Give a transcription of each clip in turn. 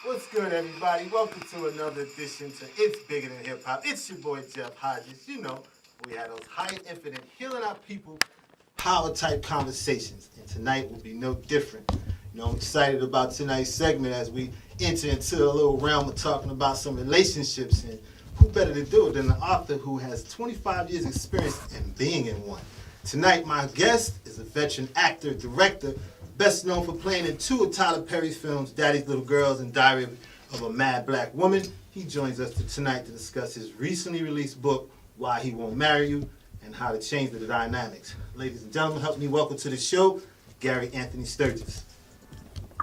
What's good, everybody? Welcome to another edition to It's Bigger Than Hip Hop. It's your boy Jeff Hodges. You know, we had those high and infinite, healing our people, power type conversations. And tonight will be no different. You know, I'm excited about tonight's segment as we enter into a little realm of talking about some relationships. And who better to do it than the author who has 25 years experience in being in one. Tonight, my guest is a veteran actor, director, best known for playing in two of Tyler Perry's films, Daddy's Little Girls and Diary of a Mad Black Woman. He joins us tonight to discuss his recently released book, Why He Won't Marry You, and how to change the dynamics. Ladies and gentlemen, help me welcome to the show, Gary Anthony Sturgis.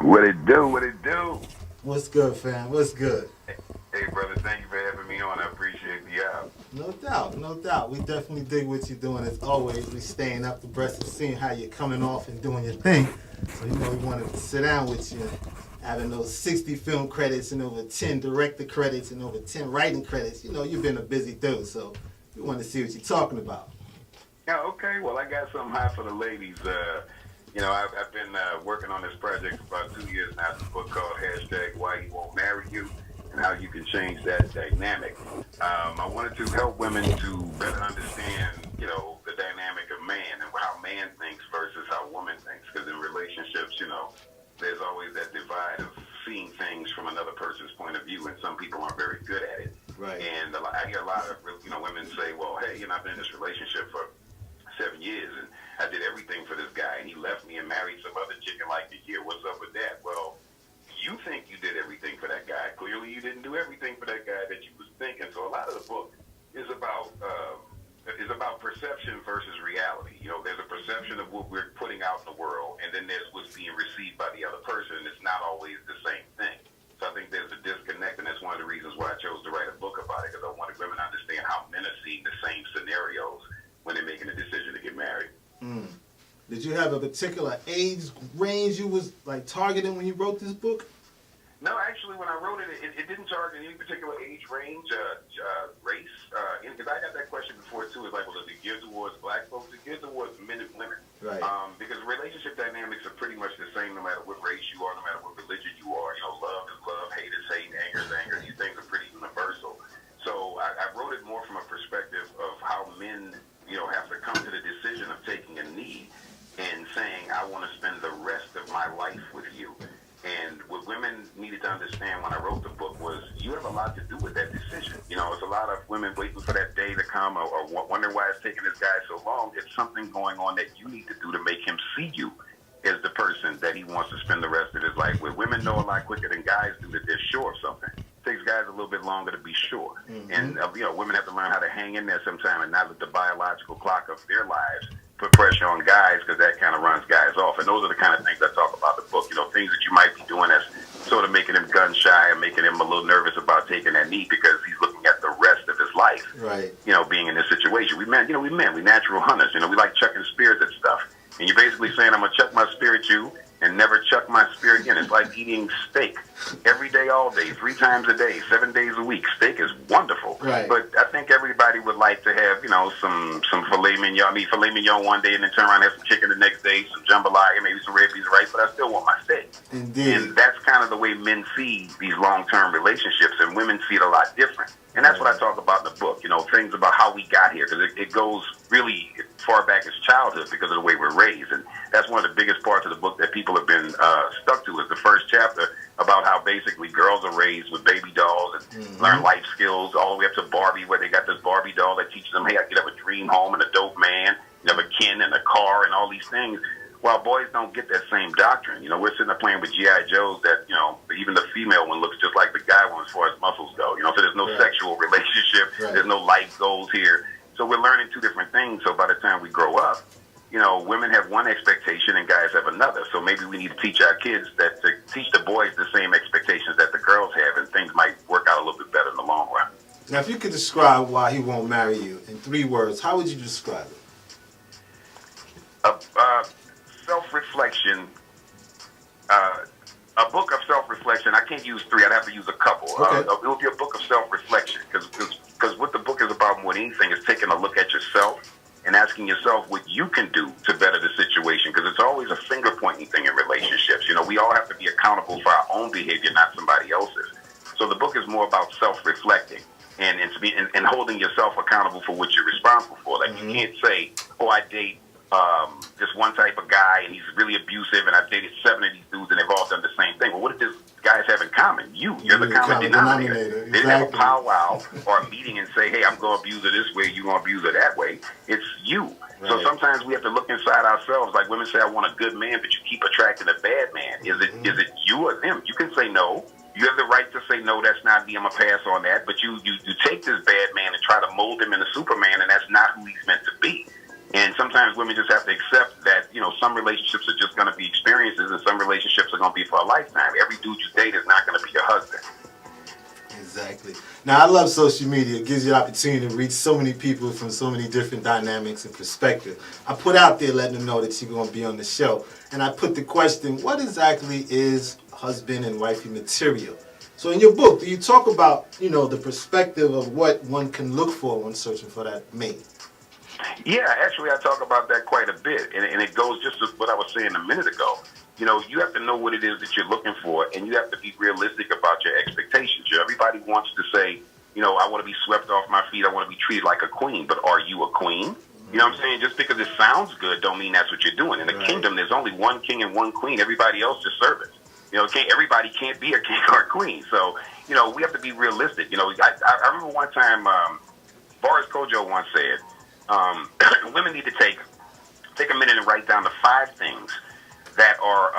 What it do? What it do? What's good, fam? What's good? Hey, brother, thank you for having me on. I appreciate the out. No doubt, no doubt. We definitely dig what you're doing. As always, we staying up abreast and seeing how you're coming off and doing your thing. So, you know, we wanted to sit down with you, having those 60 film credits and over 10 director credits and over 10 writing credits. You know, you've been a busy dude, so we want to see what you're talking about. Yeah, okay. Well, I got something hot for the ladies. You know, I've been working on this project for about 2 years now. It's a book called #WhyHeWon'tMarryYou, and how you can change that dynamic. I wanted to help women to better understand, you know, the dynamic of man and how man thinks versus how woman thinks. Because in relationships, you know, there's always that divide of seeing things from another person's point of view, and some people aren't very good at it. Right. And I hear a lot of, you know, women say, well, hey, you know, I've been in this relationship for 7 years, and I did everything for this guy, and he left me and married some other chick in like a year. What's up with that? Well, you think you did everything for that guy. Clearly, you didn't do everything for that guy that you was thinking. So a lot of the book is about perception versus reality. You know, there's a perception of what we're putting out in the world, and then there's what's being received by the other person. It's not always the same thing. So I think there's a disconnect, and that's one of the reasons why I chose to write a book about it, because I wanted women to understand how men are seeing the same scenarios when they're making a decision to get married. Mm. Did you have a particular age range you was like targeting when you wrote this book? No, actually, when I wrote it, it didn't target any particular age range, race. Because I got that question before, too. It's like, well, is it geared towards black folks? It's geared towards men and women. Right. Because relationship dynamics are pretty much the same no matter what race you are, no matter what religion you are. You know, love is love, hate is hate, anger is anger. These things are pretty universal. So I wrote it more from a perspective of how men, you know, have to come to the decision of taking a knee and saying, I want to spend the rest of my life with you. And what women needed to understand when I wrote the book was you have a lot to do with that decision. You know, it's a lot of women waiting for that day to come or wondering why it's taking this guy so long. It's something going on that you need to do to make him see you as the person that he wants to spend the rest of his life with. Women know a lot quicker than guys do that they're sure of something. It takes guys a little bit longer to be sure. Mm-hmm. And, you know, women have to learn how to hang in there sometime and not let the biological clock of their lives put pressure on guys, because that kind of runs guys off. And those are the kind of things I talk about in the book. You know, things that you might be doing that's sort of making him gun shy and making him a little nervous about taking that knee because he's looking at the rest of his life. Right. You know, being in this situation. We natural hunters. You know, we like chucking spears at stuff. And you're basically saying, I'm going to chuck my spear at you and never chuck my spear again. It's like eating steak every day, all day, 3 times a day, 7 days a week. Steak is wonderful. Right. But I think everybody would like to have, you know, some filet mignon. I mean, filet mignon one day and then turn around and have some chicken the next day, some jambalaya, maybe some red beans and rice, but I still want my steak. Indeed. And that's kind of the way men see these long-term relationships, and women see it a lot different. And that's what I talk about in the book, you know, things about how we got here, because it goes really far back as childhood because of the way we're raised. And that's one of the biggest parts of the book that people have been stuck to, is the first chapter about how basically girls are raised with baby dolls and learn life skills all the way up to Barbie, where they got this Barbie doll that teaches them, hey, I could have a dream home and a dope man, you have a kin and a car and all these things. While boys don't get that same doctrine. You know, we're sitting there playing with G.I. Joes that, you know, even the female one looks just like the guy one as far as muscles go. You know, so there's no sexual relationship. Right. There's no life goals here. So we're learning 2 different things. So by the time we grow up, you know, women have one expectation and guys have another. So maybe we need to teach our kids to teach the boys the same expectations that the girls have, and things might work out a little bit better in the long run. Now, if you could describe Why He Won't Marry You in 3 words, how would you describe it? Self-reflection, a book of self-reflection. I can't use 3. I'd have to use a couple. Okay. It would be a book of self-reflection, because what the book is about more than anything is taking a look at yourself and asking yourself what you can do to better the situation, because it's always a finger-pointing thing in relationships. You know, we all have to be accountable for our own behavior, not somebody else's. and holding yourself accountable for what you're responsible for. Like you can't say, oh, I date this one type of guy and he's really abusive, and I've dated 7 of these dudes and they've all done the same thing. Well, what did these guys have in common? You're the common denominator. Exactly. They didn't have a powwow or a meeting and say, hey, I'm going to abuse her this way, you're going to abuse her that way. It's you. Right. So sometimes we have to look inside ourselves. Like women say, I want a good man, but you keep attracting a bad man. Is it you or them? You can say no. You have the right to say, no, that's not me, I'm going to pass on that. But you take this bad man and try to mold him into Superman, and that's not who he's meant to be. And sometimes women just have to accept that, some relationships are just going to be experiences and some relationships are going to be for a lifetime. Every dude you date is not going to be your husband. Exactly. Now, I love social media. It gives you the opportunity to reach so many people from so many different dynamics and perspectives. I put out there letting them know that you're going to be on the show. And I put the question, what exactly is husband and wifey material? So in your book, do you talk about, the perspective of what one can look for when searching for that mate? Yeah, actually, I talk about that quite a bit, and it goes just to what I was saying a minute ago. You have to know what it is that you're looking for, and you have to be realistic about your expectations. Everybody wants to say, I want to be swept off my feet, I want to be treated like a queen, but are you a queen? You know what I'm saying? Just because it sounds good don't mean that's what you're doing. In the kingdom, there's only one king and one queen. Everybody else is servants. Everybody can't be a king or a queen. So, we have to be realistic. I remember one time, Boris Kojo once said, women need to take a minute and write down the 5 things that are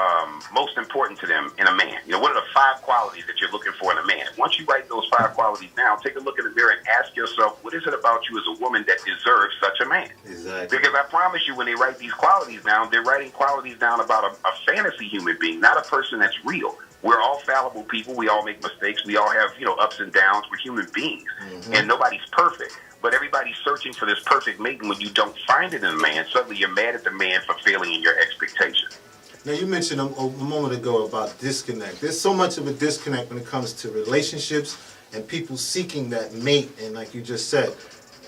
most important to them in a man. What are the 5 qualities that you're looking for in a man? Once you write those 5 qualities down, take a look in the mirror and ask yourself, what is it about you as a woman that deserves such a man? Exactly. Because I promise you, when they write these qualities down, they're writing qualities down about a fantasy human being, not a person that's real. We're all fallible people. We all make mistakes. We all have, ups and downs. We're human beings, and nobody's perfect. But everybody's searching for this perfect mate, and when you don't find it in a man, suddenly you're mad at the man for failing in your expectations. Now, you mentioned a moment ago about disconnect. There's so much of a disconnect when it comes to relationships and people seeking that mate. And like you just said,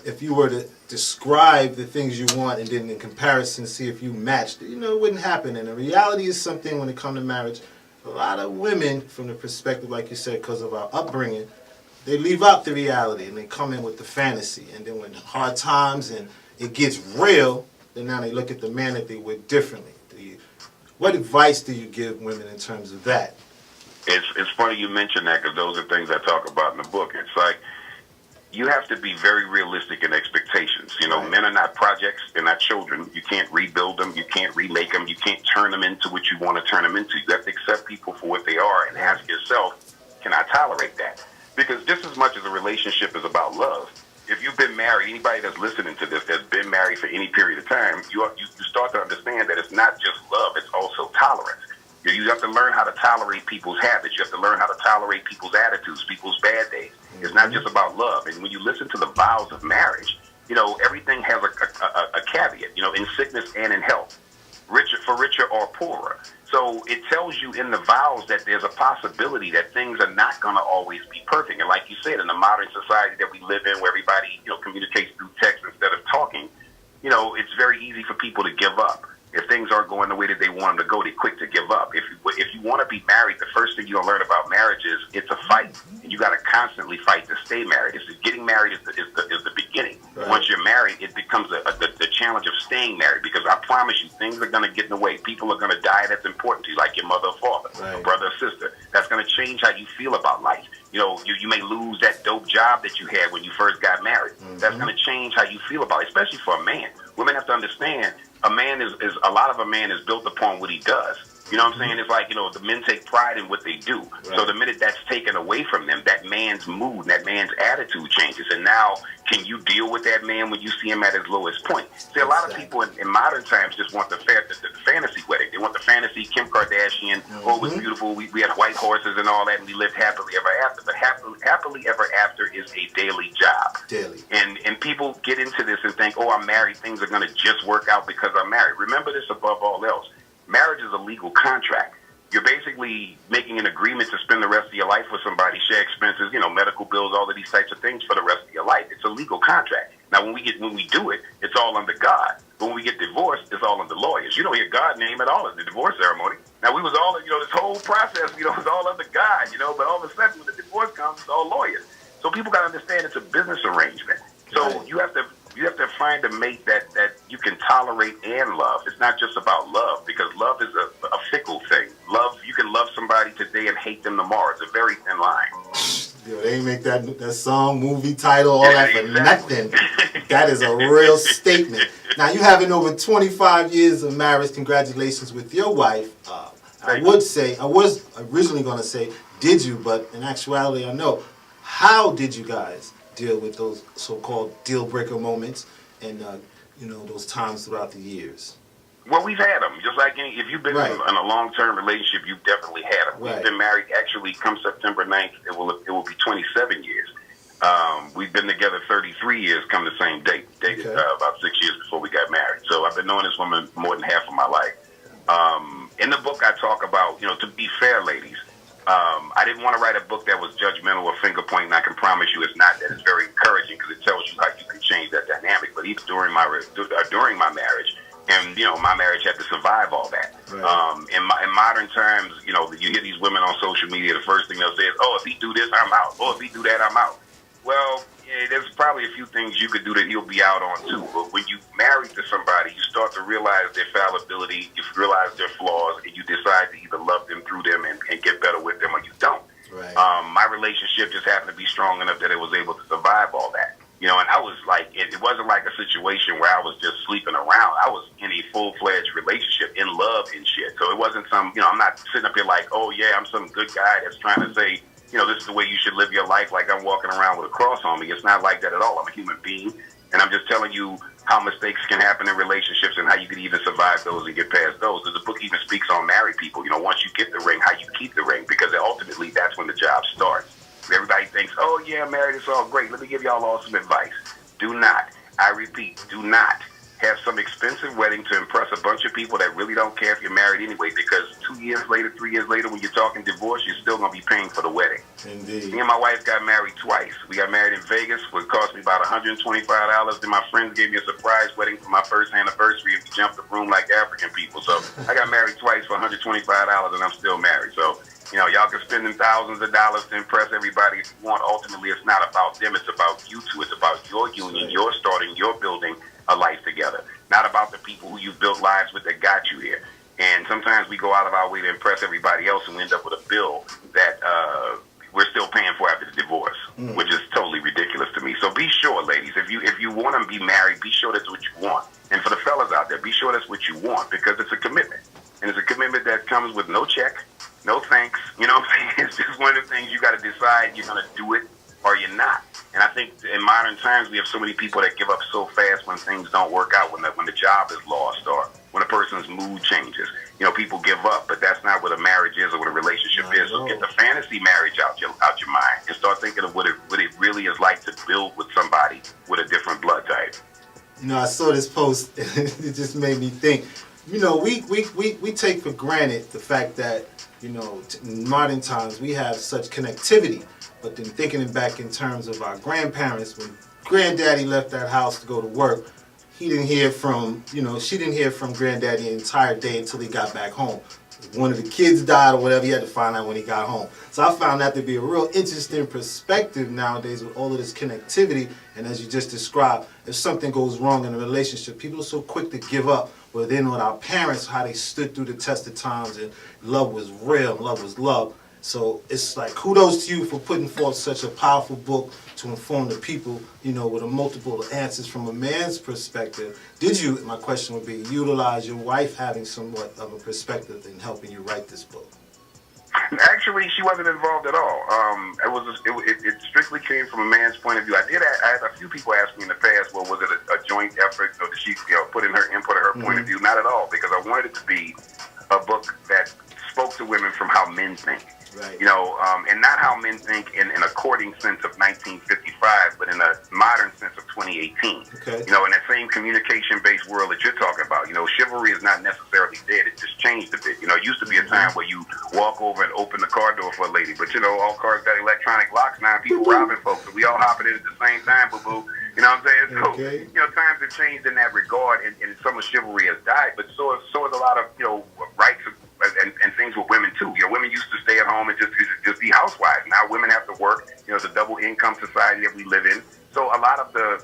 if you were to describe the things you want and then in comparison see if you matched, it wouldn't happen. And the reality is something when it comes to marriage, a lot of women, from the perspective, like you said, because of our upbringing, they leave out the reality and they come in with the fantasy. And then when hard times and it gets real, then now they look at the man that they were differently. What advice do you give women in terms of that? It's funny you mention that, because those are things I talk about in the book. It's like you have to be very realistic in expectations. Men are not projects. They're not children. You can't rebuild them. You can't remake them. You can't turn them into what you want to turn them into. You have to accept people for what they are and ask yourself, can I tolerate that? Because just as much as a relationship is about love, if you've been married, anybody that's listening to this that's been married for any period of time, you start to understand that it's not just love, it's also tolerance. You have to learn how to tolerate people's habits. You have to learn how to tolerate people's attitudes, people's bad days. It's not just about love. And when you listen to the vows of marriage, everything has a caveat, in sickness and in health, richer or poorer. So it tells you in the vows that there's a possibility that things are not going to always be perfect. And like you said, in the modern society that we live in, where everybody, communicates through text instead of talking, it's very easy for people to give up. If things aren't going the way that they want them to go, they're quick to give up. If you want to be married, the first thing you'll learn about marriage is it's a fight. And you got to constantly fight to stay married. Getting married is the beginning. Right. Once you're married, it becomes the challenge of staying married, because I promise you, things are going to get in the way. People are going to die that's important to you, like your mother or father, right, a brother or sister. That's going to change how you feel about life. You may lose that dope job that you had when you first got married. That's going to change how you feel about it, especially for a man. Women have to understand, a man is a lot of a man is built upon what he does. You know what I'm saying? It's like, the men take pride in what they do. Right. So the minute that's taken away from them, that man's mood, that man's attitude changes. And now, can you deal with that man when you see him at his lowest point? See, a lot of people in modern times just want the fantasy wedding. They want the fantasy Kim Kardashian, oh, it was beautiful, we had white horses and all that, and we lived happily ever after. But happily ever after is a daily job. Daily. And people get into this and think, oh, I'm married, things are going to just work out because I'm married. Remember this above all else. Marriage is a legal contract. You're basically making an agreement to spend the rest of your life with somebody, share expenses, medical bills, all of these types of things for the rest of your life. It's a legal contract. Now, when we do it, it's all under God. But when we get divorced, it's all under lawyers. You don't hear God's name at all in the divorce ceremony. Now, we was all, this whole process, was all under God, but all of a sudden, when the divorce comes, it's all lawyers. So people got to understand it's a business arrangement. So Right. you have to find a mate that you can tolerate and love. It's not just about love, because love is a fickle thing. Love, you can love somebody today and hate them tomorrow. It's a very thin line. Yo, they ain't make that song, movie title, all that for Exactly. nothing. That is a real statement. Now, you having over 25 years of marriage. Congratulations with your wife. I was originally going to say, did you? But in actuality, I know. How did you guys deal with those so-called deal-breaker moments and, those times throughout the years? Well, we've had them. Just like if you've been Right. in a long-term relationship, you've definitely had them. Right. We've been married, actually, come September 9th, it will be 27 years. We've been together 33 years come the same date. Dated Okay. about 6 years before we got married. So I've been knowing this woman more than half of my life. In the book, I talk about, to be fair, ladies, I didn't want to write a book that was judgmental or finger-pointing. I can promise you it's not. That it's very encouraging because it tells you how you can change that dynamic. But even during my marriage, and, my marriage had to survive all that. Right. In modern terms, you hear these women on social media, the first thing they'll say is, oh, if he do this, I'm out. Oh, if he do that, I'm out. Well, there's probably a few things you could do that he'll be out on too. But when you married to somebody, you start to realize their fallibility, you realize their flaws, and you decide to either love them through them and get better with them, or you don't. Right. My relationship just happened to be strong enough that it was able to survive all that. And I was like, it wasn't like a situation where I was just sleeping around. I was in a full-fledged relationship, in love and shit. So it wasn't some, I'm not sitting up here like, oh yeah, I'm some good guy that's trying to say, this is the way you should live your life, like I'm walking around with a cross on me. It's not like that at all. I'm a human being, and I'm just telling you how mistakes can happen in relationships and how you can even survive those and get past those. Because the book even speaks on married people. Once you get the ring, how you keep the ring, because ultimately that's when the job starts. Everybody thinks, oh yeah, married, it's all great. Let me give y'all all some advice. Do not, I repeat, do not have some expensive wedding to impress a bunch of people that really don't care if you're married anyway, because 2 years later, 3 years later, when you're talking divorce, you're still going to be paying for the wedding. Indeed. Me and my wife got married twice. We got married in Vegas, which cost me about $125. Then my friends gave me a surprise wedding for my first anniversary, and we jumped the room like African people. So I got married twice for $125, and I'm still married. So, y'all can spend them thousands of dollars to impress everybody if you want. Ultimately, it's not about them. It's about you two. It's about your union, your starting, your building a life together. Not about the people who you've built lives with that got you here. And sometimes we go out of our way to impress everybody else, and we end up with a bill that we're still paying for after the divorce, which is totally ridiculous to me. So be sure, ladies, if you want to be married, be sure that's what you want. And for the fellas out there, be sure that's what you want, because it's a commitment. And it's a commitment that comes with no check, no thanks. You know what I'm saying? It's just one of the things you got to decide you're going to do it or you're not. And I think in modern times, we have so many people that give up so fast when things don't work out, when the job is lost or when a person's mood changes. People give up, but that's not what a marriage is or what a relationship is. So get the fantasy marriage out your mind and start thinking of what it really is like to build with somebody with a different blood type. I saw this post, and it just made me think. We take for granted the fact that, in modern times we have such connectivity. But then thinking it back in terms of our grandparents, when granddaddy left that house to go to work, she didn't hear from granddaddy the entire day until he got back home. If one of the kids died or whatever, he had to find out when he got home. So I found that to be a real interesting perspective nowadays with all of this connectivity. And as you just described, if something goes wrong in a relationship, people are so quick to give up. But then with our parents, how they stood through the test of times, and love was real, love was love. So it's like, kudos to you for putting forth such a powerful book to inform the people, with a multiple answers from a man's perspective. Did you, my question would be, utilize your wife having somewhat of a perspective in helping you write this book? Actually, she wasn't involved at all. It strictly came from a man's point of view. I had a few people ask me in the past, well, was it a joint effort, or did she put in her input or her point of view? Not at all, because I wanted it to be a book that spoke to women from how men think. Right. And not how men think in a courting sense of 1955, but in a modern sense of 2018. Okay. In that same communication-based world that you're talking about. Chivalry is not necessarily dead. It just changed a bit. It used to be a time where you walk over and open the car door for a lady, but all cars got electronic locks now. People robbing folks, and we all hopping in at the same time, boo-boo. You know what I'm saying? Okay. So, times have changed in that regard, and some of chivalry has died, but so has a lot of, rights and things with women too. Women used to stay at home and just be housewives. Now women have to work. It's a double income income society that we live in. So a lot of the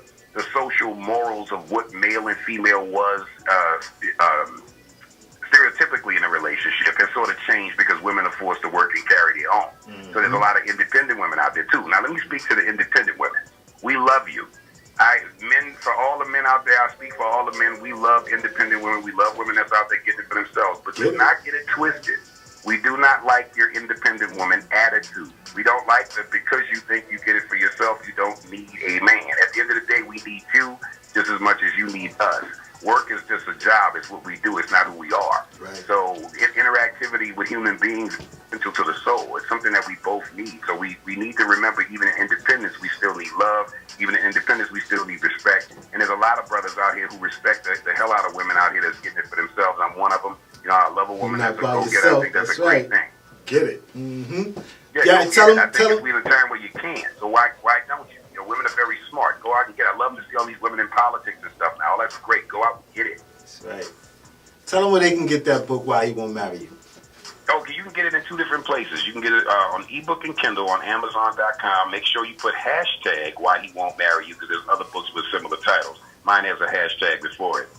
social morals of what male and female was stereotypically in a relationship has sort of changed because women are forced to work and carry their own. Mm-hmm. So there's a lot of independent women out there too. Now let me speak to the independent women. We love you. For all the men out there, I speak for all the men, we love independent women. We love women that's out there getting it for themselves. But do not get it twisted. We do not like your independent woman attitude. We don't like that because you think you get it for yourself, you don't need a man. At the end of the day, we need you just as much as you need us. Work is just a job. It's what we do. It's not who we are. Right. So interactivity with human beings into to the soul. It's something that we both need. So we need to remember, even in independence, we still need love. Even in independence, we still need respect. And there's a lot of brothers out here who respect the hell out of women out here that's getting it for themselves. I'm one of them. You know, I love a woman that's a go-getter. I think that's a great thing. Get it. Mm-hmm. Yeah, I think we're in a time where you can. So why don't you? You know, women are very smart. Go out and get it. I love to see all these women in politics and stuff now. That's great. Go out and get it. That's right. Tell them where they can get that book, Why He Won't Marry You. Okay, you can get it in 2 different places. You can get it on ebook and Kindle on Amazon.com. Make sure you put hashtag Why He Won't Marry You because there's other books with similar titles. Mine has a hashtag before it.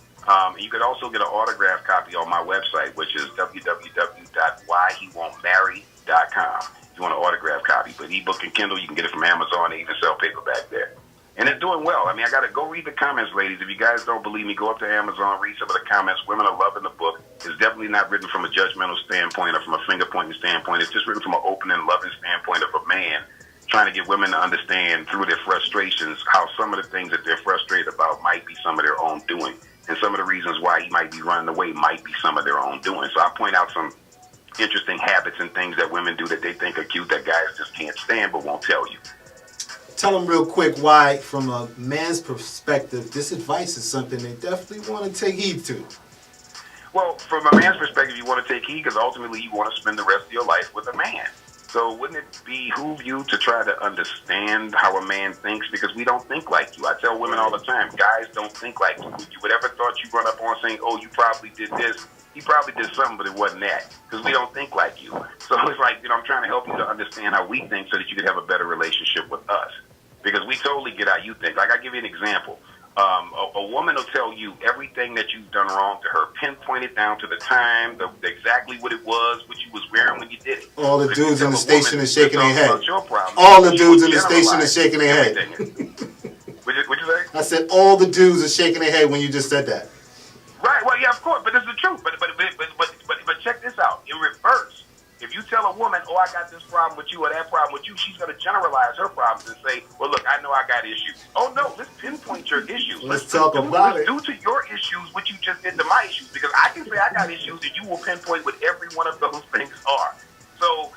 You can also get an autographed copy on my website, which is www.whyhewontmarry.com. If you want an autographed copy. But ebook and Kindle, you can get it from Amazon. They even sell paperback there. And it's doing well. I mean, I got to go read the comments, ladies. If you guys don't believe me, go up to Amazon, read some of the comments. Women are loving the book. It's definitely not written from a judgmental standpoint or from a finger-pointing standpoint. It's just written from an open and loving standpoint of a man trying to get women to understand through their frustrations how some of the things that they're frustrated about might be some of their own doing. And some of the reasons why he might be running away might be some of their own doing. So I point out some interesting habits and things that women do that they think are cute that guys just can't stand but won't tell you. Tell them real quick why, from a man's perspective, this advice is something they definitely want to take heed to. Well, from a man's perspective, you want to take heed because ultimately you want to spend the rest of your life with a man. So wouldn't it behoove you to try to understand how a man thinks? Because we don't think like you. I tell women all the time, guys don't think like you. If you would ever thought you run up on saying, oh, you probably did this, he probably did something, but it wasn't that. Because we don't think like you. So it's like, I'm trying to help you to understand how we think so that you could have a better relationship with us. Because we totally get how you think. Like, I'll give you an example. A woman will tell you everything that you've done wrong to her, pinpointed down to the time, exactly what it was, what you was wearing when you did it. All the dudes in the station are shaking their head. All the dudes in the station are shaking their head. What'd you say? I said all the dudes are shaking their head when you just said that. Right. Well, yeah, of course, but it's the truth. But check this out. In reverse, if you tell a woman, oh, I got this problem with you or that problem with you, she's going to generalize her problems and say, well, look, I know I got issues. Oh, no, let's pinpoint your issues. Let's talk about it. Due to your issues, what you just did to my issues. Because I can say I got issues and you will pinpoint what every one of those things are. So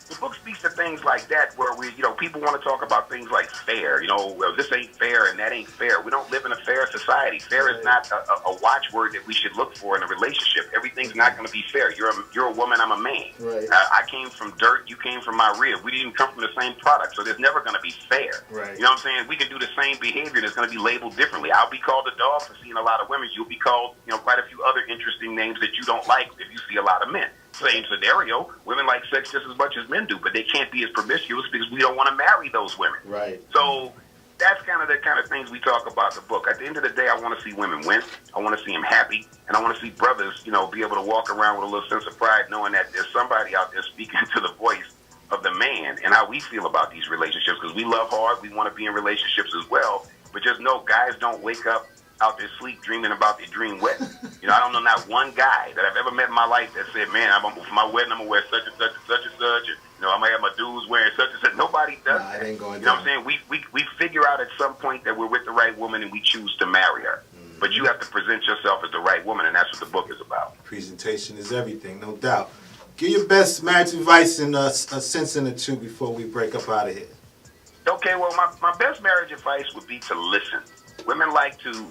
the book speaks to things like that where people want to talk about things like fair. Well, this ain't fair and that ain't fair. We don't live in a fair society. Fair is not a watchword that we should look for in a relationship. Everything's not going to be fair. You're a woman, I'm a man. Right. I came from dirt, you came from my rib. We didn't come from the same product, so there's never going to be fair. Right. You know what I'm saying? We can do the same behavior that's going to be labeled differently. I'll be called a dog for seeing a lot of women. You'll be called, quite a few other interesting names that you don't like if you see a lot of men. Same scenario. Women like sex just as much as men do, but they can't be as promiscuous because we don't want to marry those women. Right. So that's kind of the kind of things we talk about in the book. At the end of the day, I want to see women win. I want to see them happy, and I want to see brothers, be able to walk around with a little sense of pride, knowing that there's somebody out there speaking to the voice of the man and how we feel about these relationships. Because we love hard, we want to be in relationships as well. But just know, guys don't wake up out there sleep dreaming about their dream wedding. I don't know not one guy that I've ever met in my life that said, man, for my wedding, I'm going to wear such and such and such and such. And, I might have my dudes wearing such and such. Nobody does that. Ain't going what I'm saying? We figure out at some point that we're with the right woman and we choose to marry her. Mm-hmm. But you have to present yourself as the right woman, and that's what the book is about. Presentation is everything, no doubt. Give your best marriage advice in a sentence or two before we break up out of here. Okay, well, my best marriage advice would be to listen. Women like to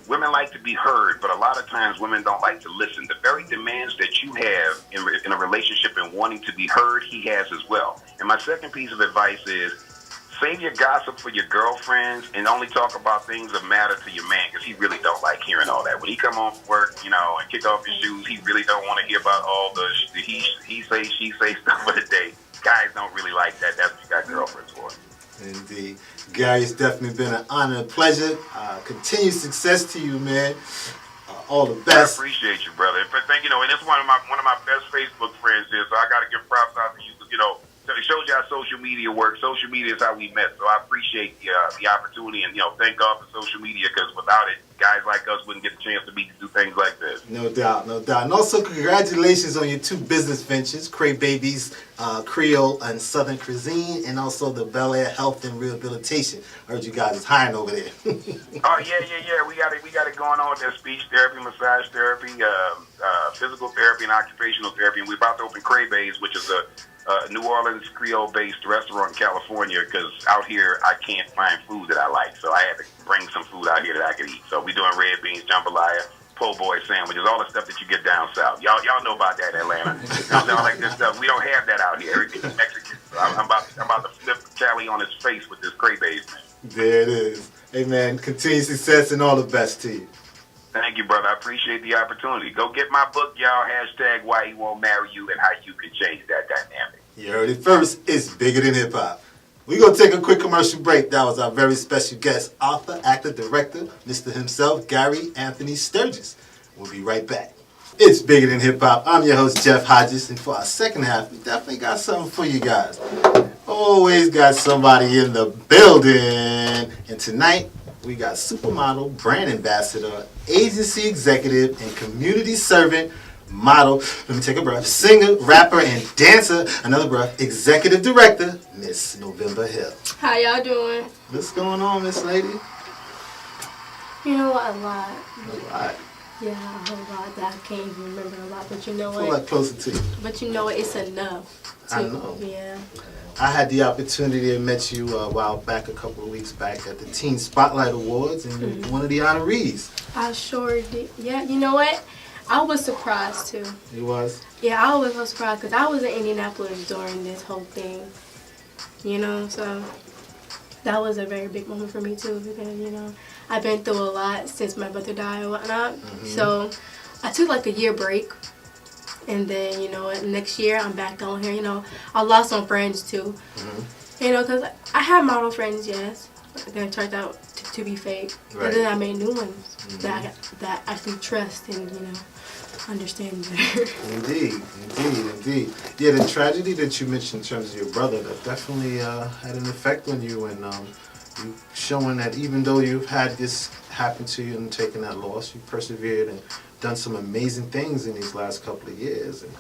be heard, but a lot of times women don't like to listen. The very demands that you have in a relationship and wanting to be heard, he has as well. And my second piece of advice is save your gossip for your girlfriends and only talk about things that matter to your man, because he really don't like hearing all that. When he come home from work, and kick off his shoes, he really don't want to hear about all the he say, she say stuff of the day. Guys don't really like that. That's what you got girlfriends for. Indeed. Gary, it's definitely been an honor and pleasure. Continued success to you, man. All the best. I appreciate you, brother. But and it's one of my best Facebook friends here, so I got to give props out to you. So it shows you how social media works. Social media is how we met. So I appreciate the opportunity, and thank God for social media, because without it, guys like us wouldn't get the chance to meet to do things like this. No doubt, no doubt. And also, congratulations on your 2 business ventures, Cray Babies, Creole and Southern Cuisine, and also the Bel Air Health and Rehabilitation. I heard you guys is hiring over there. Oh yeah. We got it going on with that speech therapy, massage therapy, physical therapy, and occupational therapy. And we're about to open Cray Babies, which is a New Orleans Creole-based restaurant in California, because out here I can't find food that I like, so I had to bring some food out here that I could eat. So we're doing red beans, jambalaya, po' boy sandwiches, all the stuff that you get down south. Y'all know about that in Atlanta. Y'all like this stuff. We don't have that out here. Everything's Mexican. So I'm about to flip Cali on his face with this Cray Babies, man. There it is. Hey, man, continued success and all the best to you. Thank you, brother. I appreciate the opportunity. Go get my book, y'all. # Whyhewontmarryyou, and how you can change that dynamic. You heard it first. It's bigger than hip hop. We're going to take a quick commercial break. That was our very special guest, author, actor, director, Mr. himself, Gary Anthony Sturgis. We'll be right back. It's bigger than hip hop. I'm your host, Jeff Hodges, and for our second half, we definitely got something for you guys. Always got somebody in the building. And tonight, we got supermodel, brand ambassador, agency executive, and community servant, model, let me take a breath, singer, rapper, and dancer, another breath, executive director, Miss Novembur Hill. How y'all doing? What's going on, Miss Lady? You know what? A lot. A lot. Yeah, a whole lot that I can't even remember a lot, but you know Feel what? like closer to you. But you know what? It's enough. I know. Yeah. I had the opportunity to meet you a while back, a couple of weeks back, at the Teen Spotlight Awards, and you were one of the honorees. I sure did. Yeah, you know what? I was surprised too. You was? Yeah, I was so surprised because I was in Indianapolis during this whole thing. So that was a very big moment for me too, because I've been through a lot since my brother died and whatnot. So I took like a year break, and then next year I'm back on here. I lost some friends too. Because I had model friends, yes, that turned out to be fake. Right. And then I made new ones that I actually trust and understand better. Indeed. Yeah, the tragedy that you mentioned in terms of your brother, that definitely had an effect on you, and you showing that even though you've had this happen to you and taken that loss, you persevered and done some amazing things in these last couple of years. And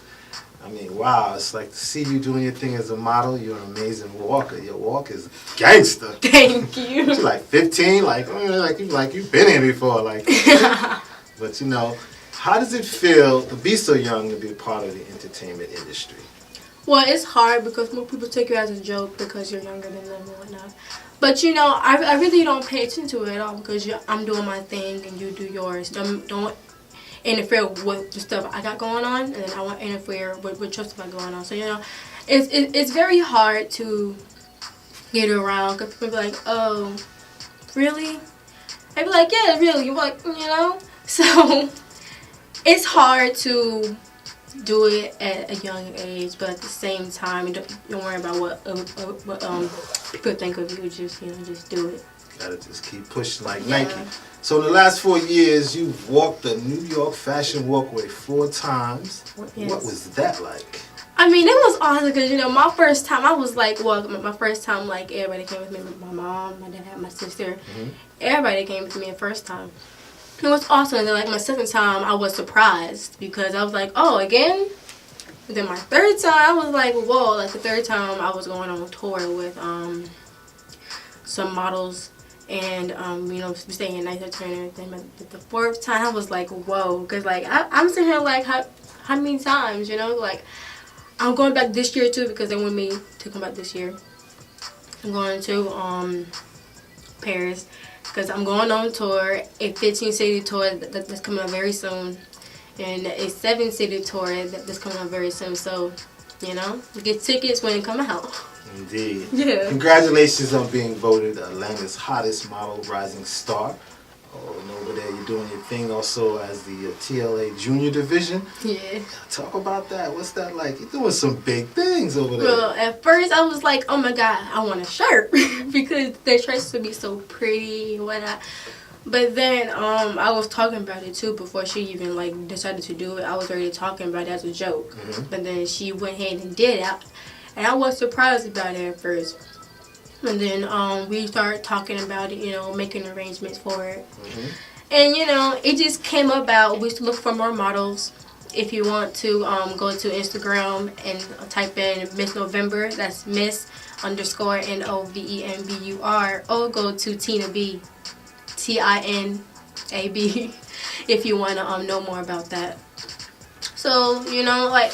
I mean, wow, it's like to see you doing your thing as a model. You're an amazing walker. Your walk is gangster. Thank you. You're like 15, like you've been here before, But how does it feel to be so young to be a part of the entertainment industry? Well, it's hard because more people take you as a joke because you're younger than them and whatnot. But I really don't pay attention to it at all because I'm doing my thing and you do yours. Don't interfere with the stuff I got going on, and then I won't interfere with your stuff I got going on. So it's very hard to get around because people be like, oh, really? I'd be like, yeah, really. You're like, So it's hard to do it at a young age, but at the same time, you don't worry about what people think of you. Just do it. Gotta just keep pushing like Nike. So in the last 4 years, you've walked the New York Fashion Walkway 4 times. Yes. What was that like? I mean, it was awesome because, my first time, I was like, my first time, like, everybody came with me. My mom, my dad, my sister. Everybody came with me the first time. It was awesome. And then, like, my second time, I was surprised because I was like, oh, again? And then my third time, I was like, whoa. Like, the third time, I was going on a tour with some models. And, staying in nice hotel and everything. But the fourth time, I was like, whoa. Because, like, I'm sitting here, like, how many times, Like, I'm going back this year, too, because they want me to come back this year. I'm going to Paris because I'm going on tour, a 15-city tour that's coming up very soon. And a 7-city tour that's coming up very soon. So, get tickets when it come out. Indeed. Yeah. Congratulations on being voted Atlanta's hottest model rising star. Oh, and over there you're doing your thing also as the TLA Junior division. Yeah. Talk about that. What's that like? You're doing some big things over there. Well, at first I was like, oh my God, I want a shirt because the shirts would be so pretty and whatnot. But then I was talking about it too before she even like decided to do it. I was already talking about it as a joke. But then she went ahead and did it. And I was surprised about it at first. And then we started talking about it, you know, making arrangements for it. And, you know, it just came about. We used to look for more models. If you want to go to Instagram and type in Miss Novembur, that's Miss_Novembur, or go to Tina B, TINAB, if you want to know more about that. So, you know, like,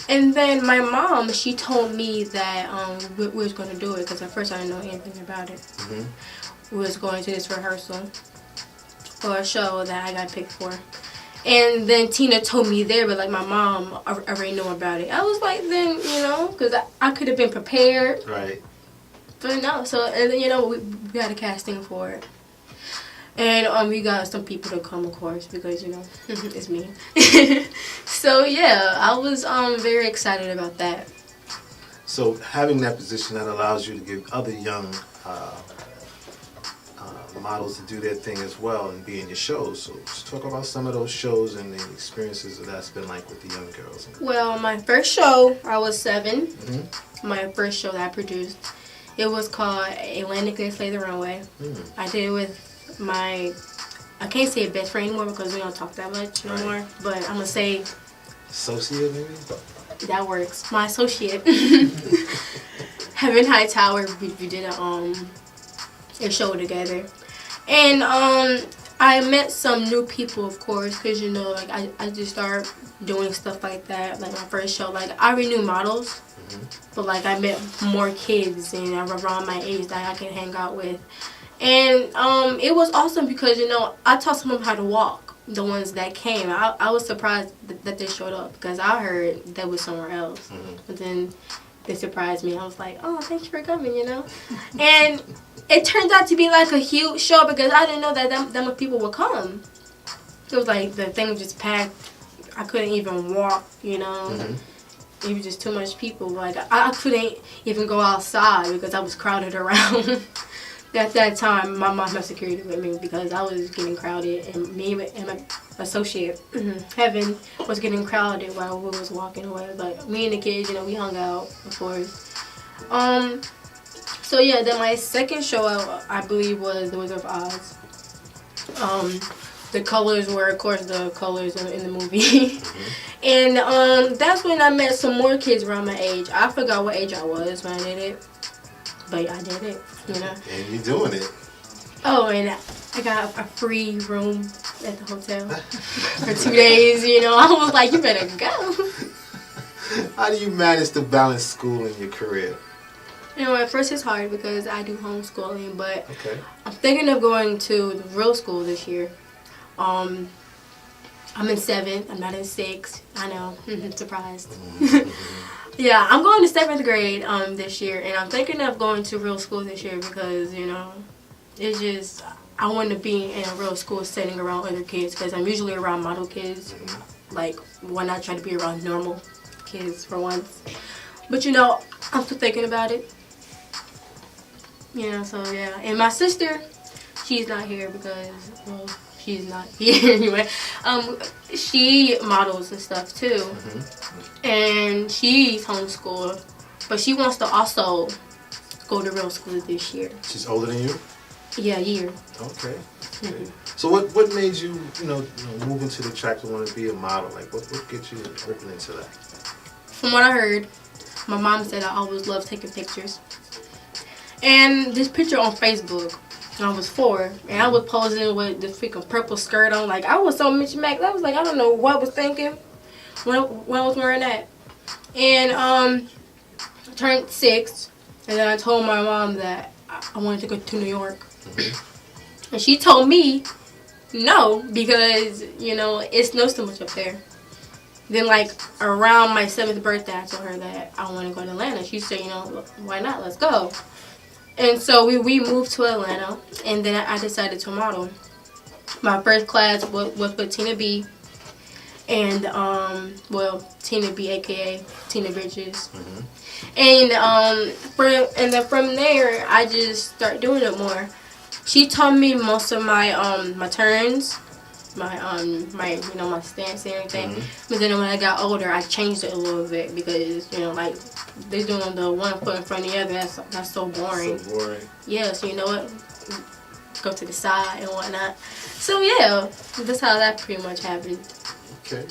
and then my mom, she told me that we was going to do it because at first I didn't know anything about it. We was going to this rehearsal for a show that I got picked for. And then Tina told me there, but like my mom already knew about it. I was like, then, you know, because I could have been prepared. Right. But no, so, and then, you know, we had a casting for it. And we got some people to come, of course, because, you know, it's me. So, yeah, I was very excited about that. So having that position, that allows you to give other young models to do their thing as well and be in your shows. So let's talk about some of those shows and the experiences that that's been like with the young girls. Well, my first show, I was 7. My first show that I produced, it was called Atlantic They Slay the Runway. I did it with my, I can't say best friend anymore because we don't talk that much no more, but I'm going to say associate, maybe? That works. My associate. Heaven High Tower, we did a show together. And I met some new people, of course, because, you know, like I just started doing stuff like that. Like my first show, like I already knew models, but like I met more kids and around my age that I can hang out with. And it was awesome because, you know, I taught some of them how to walk, the ones that came. I was surprised that they showed up because I heard they was somewhere else. But then they surprised me. I was like, oh, thanks for coming, you know. And it turned out to be like a huge show because I didn't know that that much people would come. It was like the thing was just packed. I couldn't even walk, you know. It was just too much people. Like I couldn't even go outside because I was crowded around. At that time, my mom had security with me because I was getting crowded, and me and my associate, Heaven, was getting crowded while we was walking away. But me and the kids, you know, we hung out, of course. So yeah, then my second show, I believe, was The Wizard of Oz. The colors were, of course, the colors in the movie. And that's when I met some more kids around my age. I forgot what age I was when I did it. But I did it, you know. And you're doing it. Oh, and I got a free room at the hotel for 2 days, you know. I was like, you better go. How do you manage to balance school and your career? You know, at first it's hard because I do homeschooling, but I'm thinking of going to the real school this year. I'm in 7th. I'm not in 6th. I know. Surprised. Yeah, I'm going to 7th grade this year, and I'm thinking of going to real school this year because, you know, it's just, I want to be in a real school setting around other kids because I'm usually around model kids. Like, why not try to be around normal kids for once? But, you know, I'm still thinking about it. You know, so, yeah. And my sister, she's not here because, well, she's not here anyway. She models and stuff too. And she's homeschooled. But she wants to also go to real school this year. She's older than you? Yeah, a year. Okay. So what made you, you know, move into the track to want to be a model? Like, what gets you open into that? From what I heard, my mom said I always loved taking pictures. And this picture on Facebook, I was 4, and I was posing with the freaking purple skirt on. Like, I was so mismatched. I was like, I don't know what I was thinking when I was wearing that. And I turned 6, and then I told my mom that I wanted to go to New York. And she told me no, because, you know, it snows so much up there. Then, like, around my 7th birthday, I told her that I want to go to Atlanta. She said, you know, why not? Let's go. And so we moved to Atlanta, and then I decided to model. My first class was with Tina B. And, Tina B, a.k.a. Tina Bridges. And, from there, I just started doing it more. She taught me most of my turns, my stance and everything. But then when I got older, I changed it a little bit because, like, they're doing the one foot in front of the other. That's so boring. So boring. Yeah, so you know what? Go to the side and whatnot. So, yeah, that's how that pretty much happened. Okay.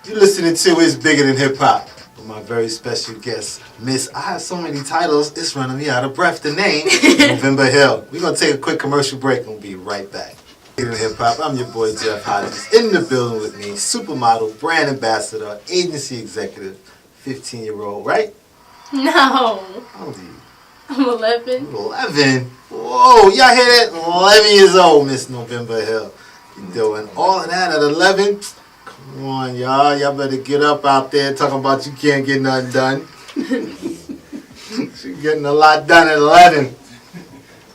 You're listening to It's Bigger Than Hip Hop with my very special guest, Miss. I have so many titles, it's running me out of breath. The name, Novembur Hill. We're going to take a quick commercial break and we'll be right back. Bigger Than Hip Hop, I'm your boy Jeff Hodges. In the building with me, supermodel, brand ambassador, agency executive, 15-year-old, right? No. How old are you? I'm 11. 11? Whoa, y'all hear that? 11 years old, Miss Novembur Hill. You doing all of that at 11? Come on, y'all. Y'all better get up out there talking about you can't get nothing done. She's getting a lot done at 11.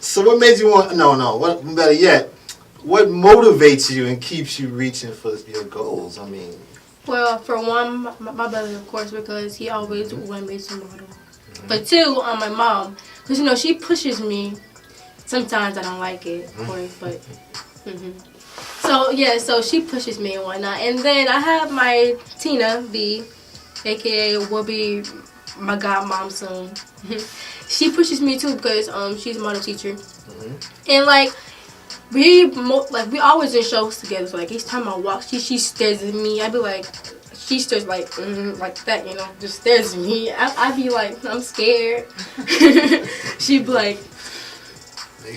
So what made you want... What better yet, what motivates you and keeps you reaching for your goals? I mean... Well, for one, my brother, of course, because he always wanted me to model. But two, my mom. Because, she pushes me. Sometimes I don't like it, of course, but... So she pushes me and whatnot. And then I have my Tina B, a.k.a. will be my godmom soon. She pushes me too because she's a model teacher. And we always in shows together. So each time I walk, she stares at me. I'd be like, she stares like that, just stares at me. I'd be like, I'm scared. She'd be like,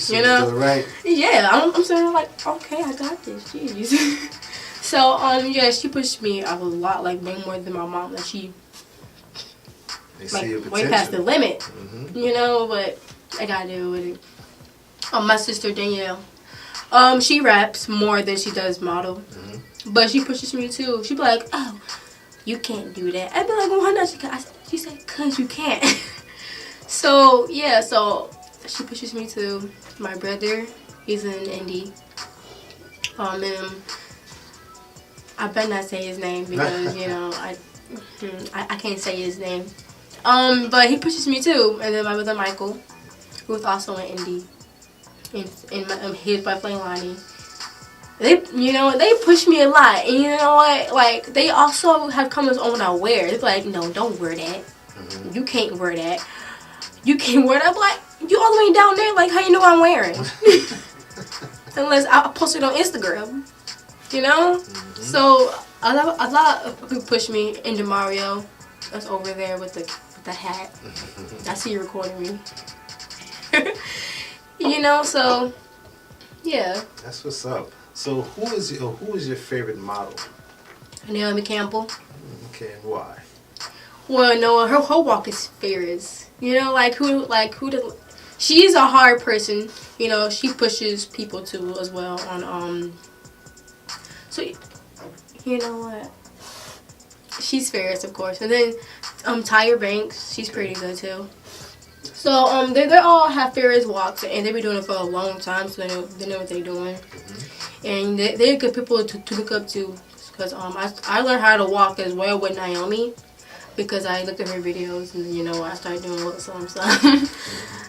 you know, right? Yeah, I'm saying like, okay, I got this. Jeez. So she pushed me a lot, like way more than my mom. Like she, way past the limit. But I gotta deal with it. My sister Danielle, she raps more than she does model, but she pushes me too. She'd be like, "Oh, you can't do that." I'd be like, "Well, why not?" She said, "Cause you can't." So she pushes me too. My brother, he's in Indy. And I better not say his name because I can't say his name. But he pushes me too. And then my brother Michael, who's also in Indy, in his by Flamelani. They push me a lot. And you know what? Like they also have comments on what I wear. They're like, "No, don't wear that. You can't wear that. You can't wear that." I'm like, you all the way down there, like, how you know what I'm wearing? Unless I post it on Instagram, So a lot of people push me into Mario. That's over there with the hat. I see you recording me. So yeah. That's what's up. So who is your favorite model? Naomi Campbell. Okay, and why? Well, no, her walk is fierce. She's a hard person. She pushes people too as well on So you know what? She's fierce, of course. And then Tyra Banks, she's pretty good too. So they all have fierce walks and they've been doing it for a long time, so they know what they're doing. And they're good people to look up to because I learned how to walk as well with Naomi. Because I looked at her videos and, I started doing some.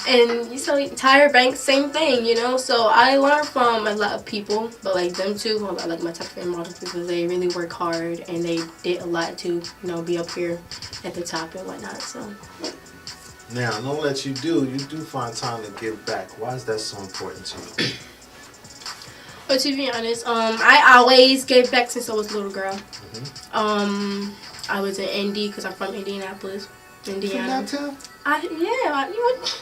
And so Tyra Banks, same thing, So I learned from a lot of people, but like them too, like my top favorite models because they really work hard and they did a lot to, be up here at the top and whatnot, so. Now, I know that you do find time to give back. Why is that so important to you? But to be honest, I always gave back since I was a little girl. I was in Indy because I'm from Indianapolis, Indiana. From downtown?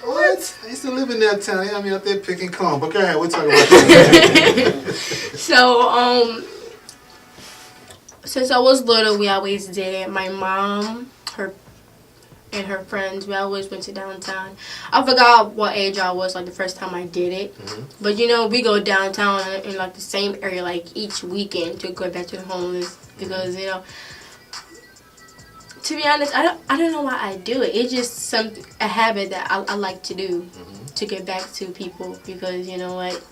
What? I used to live in downtown. I mean, out there picking corn. But go ahead, we'll talk about that. So, since I was little, we always did it. My mom, and her friends, we always went to downtown. I forgot what age I was, like, the first time I did it. But, we go downtown in, like, the same area, like, each weekend to go back to the homeless. Because, to be honest, I don't know why I do it. It's just a habit that I like to do to get back to people because you know what,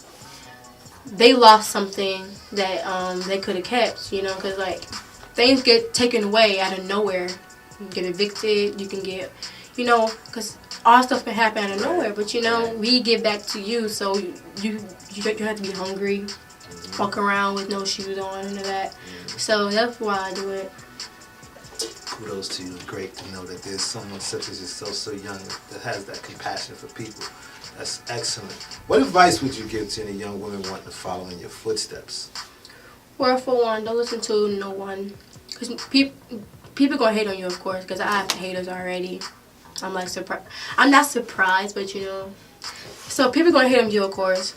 they lost something that they could have kept, you know, because like things get taken away out of nowhere. You get evicted, you can get, you know, because all stuff can happen out of nowhere. But you know, we give back to you, so you have to be hungry, walk around with no shoes on and all that. So that's why I do it. Kudos to you. Great to know that there's someone such as yourself, so young, that has that compassion for people. That's excellent. What advice would you give to any young women wanting to follow in your footsteps? Well, for one, don't listen to no one. Because people going to hate on you, of course, because I have haters already. I'm like surprised. I'm not surprised, but you know. So people going to hate on you, of course.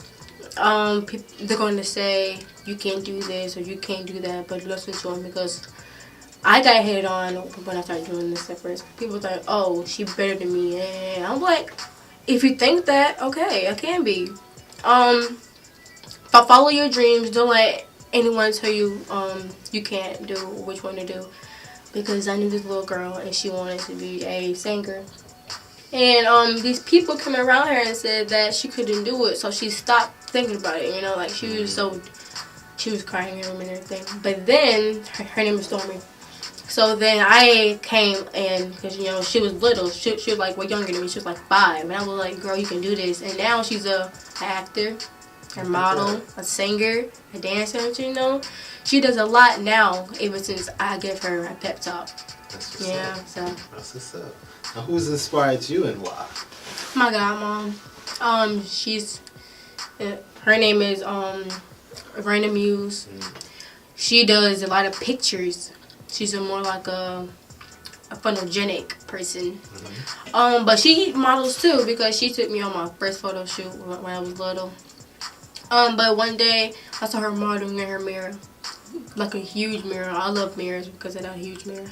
They're going to say, you can't do this or you can't do that, but listen to them because I got hated on when I started doing this at first. People think, oh, she better than me. And I'm like, if you think that, okay, I can be. But follow your dreams. Don't let anyone tell you you can't do which one to do. Because I knew this little girl and she wanted to be a singer. And these people came around her and said that she couldn't do it. So she stopped thinking about it, you know, like she was crying and everything. But then, her name is Stormy. So then I came and, because, you know, she was little. She was like way younger than me. She was like 5. And I was like, girl, you can do this. And now she's an actor, a model, a singer, a dancer, you know. She does a lot now, ever since I give her a pep talk. That's what's yeah, up. so. That's what's up. Now, who's inspired you and why? My godmom. Her name is Raina Muse. She does a lot of pictures. She's more like a photogenic person. But she models too because she took me on my first photo shoot when I was little. But one day I saw her modeling in her mirror, like a huge mirror. I love mirrors because of that huge mirror.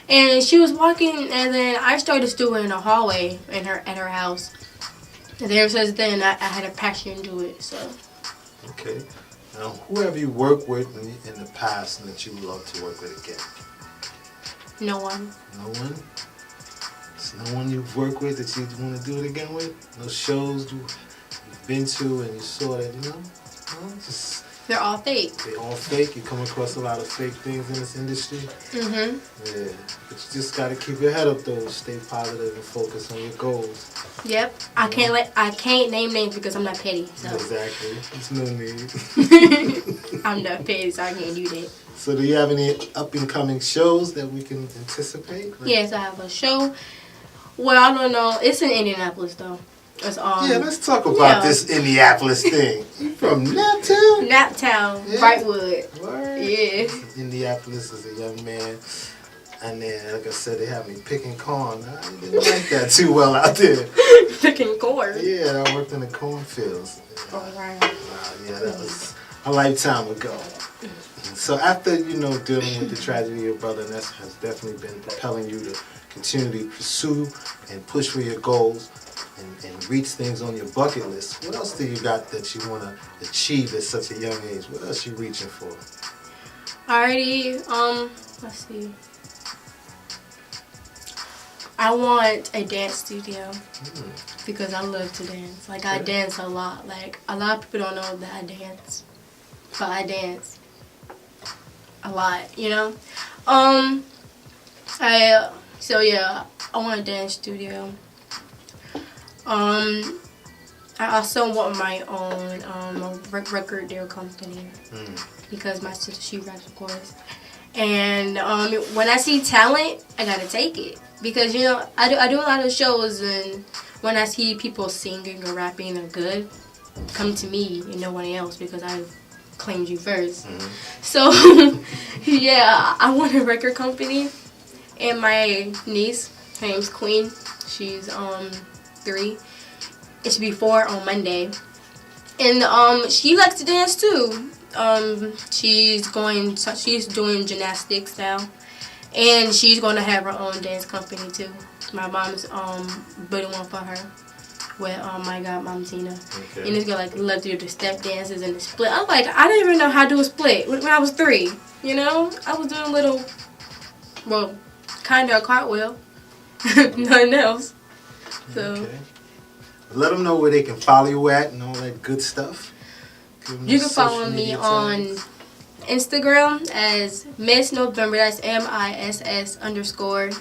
And she was walking, and then I started to do it in a hallway at her house. And ever since then, I had a passion to do it. So. Okay. Now, who have you worked with in the past and that you would love to work with again? No one. No one? There's no one you've worked with that you want to do it again with? No shows you've been to and you saw that, you know? No, just... They're all fake. They're all fake? You come across a lot of fake things in this industry? Mm-hmm. Yeah. But you just got to keep your head up, though. Stay positive and focus on your goals. Yep. I can't name names because I'm not petty. So. Exactly. There's no need. I'm not petty, so I can't do that. So do you have any up-and-coming shows that we can anticipate? Like, yes, I have a show. Well, I don't know. It's in Indianapolis, though. It's yeah, let's talk about this Indianapolis thing. You from Naptown? Naptown, yeah. Brightwood. Word. Yeah. Indianapolis is a young man. And then, like I said, they have me picking corn. I didn't like that too well out there. Picking corn? Yeah, I worked in the cornfields. Oh, right. Yeah, that was a lifetime ago. So after, you know, dealing with the tragedy of your brother, and that has definitely been propelling you to continually pursue and push for your goals and reach things on your bucket list. What else do you got that you want to achieve at such a young age? What else you reaching for? Already, let's see. I want a dance studio because I love to dance. Like, I dance a lot. Like, a lot of people don't know that I dance, but I dance a lot, you know? So yeah, I want a dance studio. I also want my own record deal company because my sister, she raps, of course. And when I see talent, I gotta take it because, you know, I do a lot of shows, and when I see people singing or rapping, they're good. Come to me and no one else because I claimed you first. So yeah, I want a record company. And my niece, her name's Queen. She's 3. It should be 4 on Monday. And she likes to dance too. She's doing gymnastics now. And she's going to have her own dance company too. My mom's building one for her with my godmom Tina. Okay. And it's gonna love to do the step dances and the split. I was like, I didn't even know how to do a split when I was 3. You know, I was doing a little, well, kind of a cartwheel, nothing else. So. Okay. Let them know where they can follow you at and all that good stuff. You can follow me on Instagram as Miss November. That's MISS_NOVEMBUR.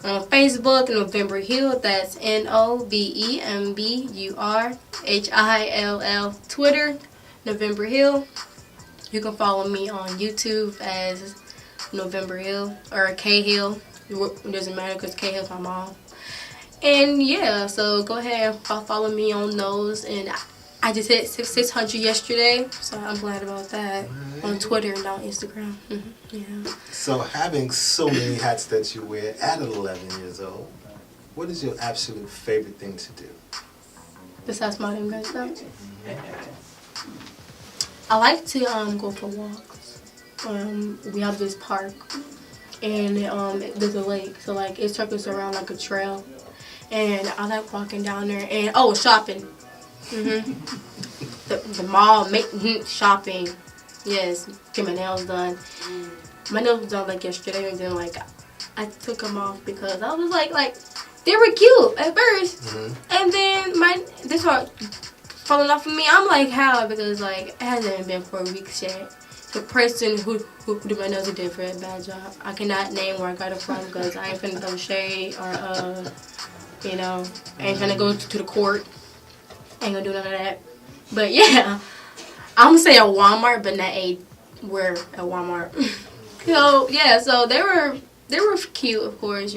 On Facebook, Novembur Hill. That's NOVEMBURHILL. Twitter, Novembur Hill. You can follow me on YouTube as Novembur Hill or K Hill. It doesn't matter because K Hill's my mom. And yeah, so go ahead and follow me on those. And I just hit 600 yesterday, so I'm glad about that. Right. On Twitter and on Instagram. Yeah. So having so many hats that you wear at 11 years old, what is your absolute favorite thing to do? Besides modeling and stuff? I like to go for walks. We have this park, and there's a lake, so like it circles around like a trail, and I like walking down there. And shopping. The mall, shopping. Yes, get my nails done. My nails was done like yesterday, and then like I took them off because I was like they were cute at first, and then they started falling off of me. I'm like, how? Because like it hasn't been 4 weeks yet. The person who did my nails did a bad job. I cannot name where I got it from because I ain't finna throw shade or I ain't finna go to the court. Ain't gonna do none of that. But yeah, I'm gonna say a Walmart, but not where at Walmart. So yeah, so they were cute, of course,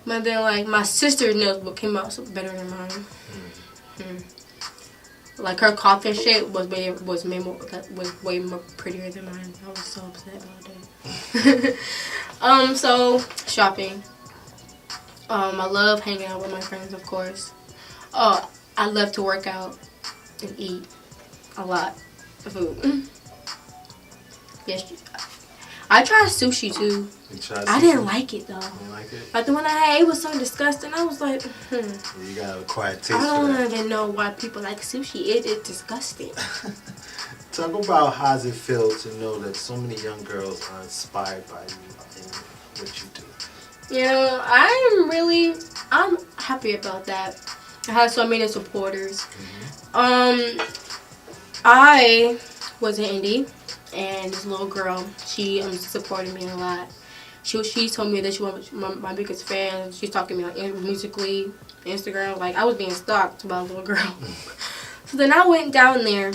But then like my sister's nails came out better than mine. Like her coffin shape was way more prettier than mine. I was so upset about that. So shopping. I love hanging out with my friends, of course. I love to work out and eat a lot of food. Yes, I tried sushi too. I didn't like it though. You didn't like it? Like the one I had, it was so disgusting. I was like, You got a quiet taste. I don't for that. even know why people like sushi. It is disgusting. Talk about how does it feel to know that so many young girls are inspired by you and what you do. I'm happy about that. I have so many supporters. I was in Indy, and this little girl, she supported me a lot. She told me that she was my biggest fan. She's talking to me on Musically, Instagram. Like, I was being stalked by a little girl. So then I went down there.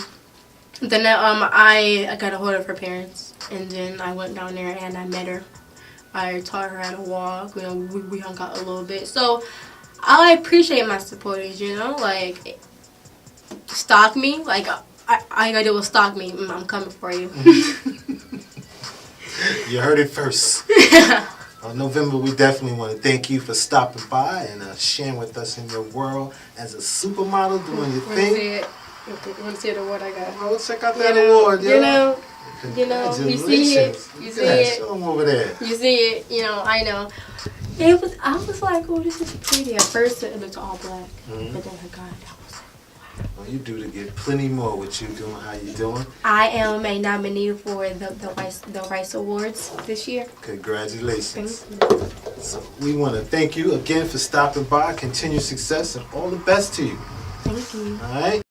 Then I got a hold of her parents, and then I went down there and I met her. I taught her how to walk. We hung out a little bit. So I appreciate my supporters. Like stalk me. Like I gotta do is stalk me. I'm coming for you. You heard it first. On November, we definitely want to thank you for stopping by and sharing with us in your world as a supermodel doing your thing. You want to see the award I got? Oh, check out that award, you see it. You see it. Show them over there. You see it. I know. I was like, oh, this is pretty. At first, it looked all black, but then I got it. I was like, wow. Well, you do to get plenty more. What you doing? How you doing? I am a nominee for the Rice Awards this year. Congratulations. Thank you. So we want to thank you again for stopping by. Continued success and all the best to you. Thank you. All right.